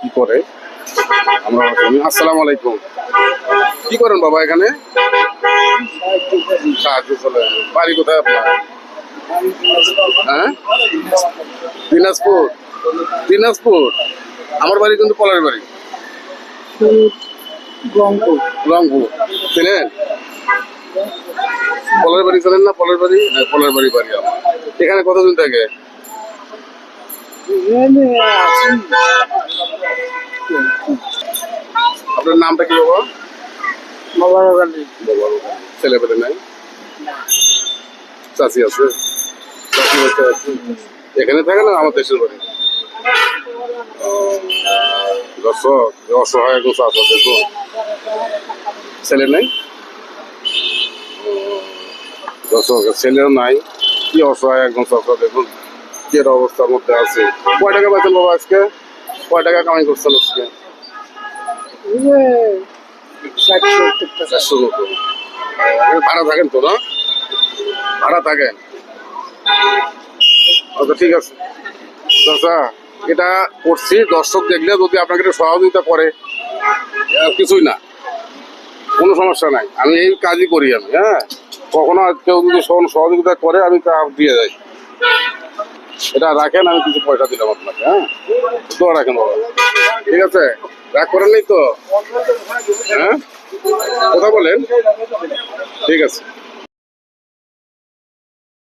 কি করে আমরা শুনি। আসসালামু আলাইকুম। কি করেন বাবা এখানে? সাহায্য চলে। বাড়ি কোথায় আপনার? হ্যাঁ, দিনাজপুর। দিনাজপুর। আমার বাড়ি কিন্তু পলার বাড়ি, রংপুর। চেনেন? পলার বাড়ি চেনেন না? পলার বাড়ি, হ্যাঁ পলার বাড়ি বাড়ি আমার। এখানে কতদিন থাকে? আপনার নামটা কি বাবা? ছেলে পেলে নাই? চাষি আছে? চাষি বাচ্চা আছে? এখানে থাকে না আমার দেশের বাড়ি? দর্শক, অসহায় একজন চাষা দেখুন, ছেলে নাই। দর্শক, ছেলেও নাই, কি অসহায় একজন চাষা দেখুন, কি একটা অবস্থার মধ্যে আছে। কয় টাকা পাচ্ছেন বাবা আজকে? কয় টাকা কামাই করছেন আজকে? 400 মতো। ভাড়া থাকেন তো না? ভাড়া থাকেন? আচ্ছা ঠিক আছে চাচা, এটা করছি দর্শক দেখলে যদি আপনাকে একটু সহযোগিতা করে, কিছুই না, কোনো সমস্যা নাই, আমি এই কাজই করি আমি। হ্যাঁ, কখনো কেউ যদি সহযোগিতা করে আমি তা দিয়ে যাই। এটা রাখেন, আমি কিছু পয়সা দিলাম আপনাকে। হ্যাঁ, তো রাখেন বাবা, ঠিক আছে? রাগ করেন নাই তো? হ্যাঁ, কথা বলেন, ঠিক আছে।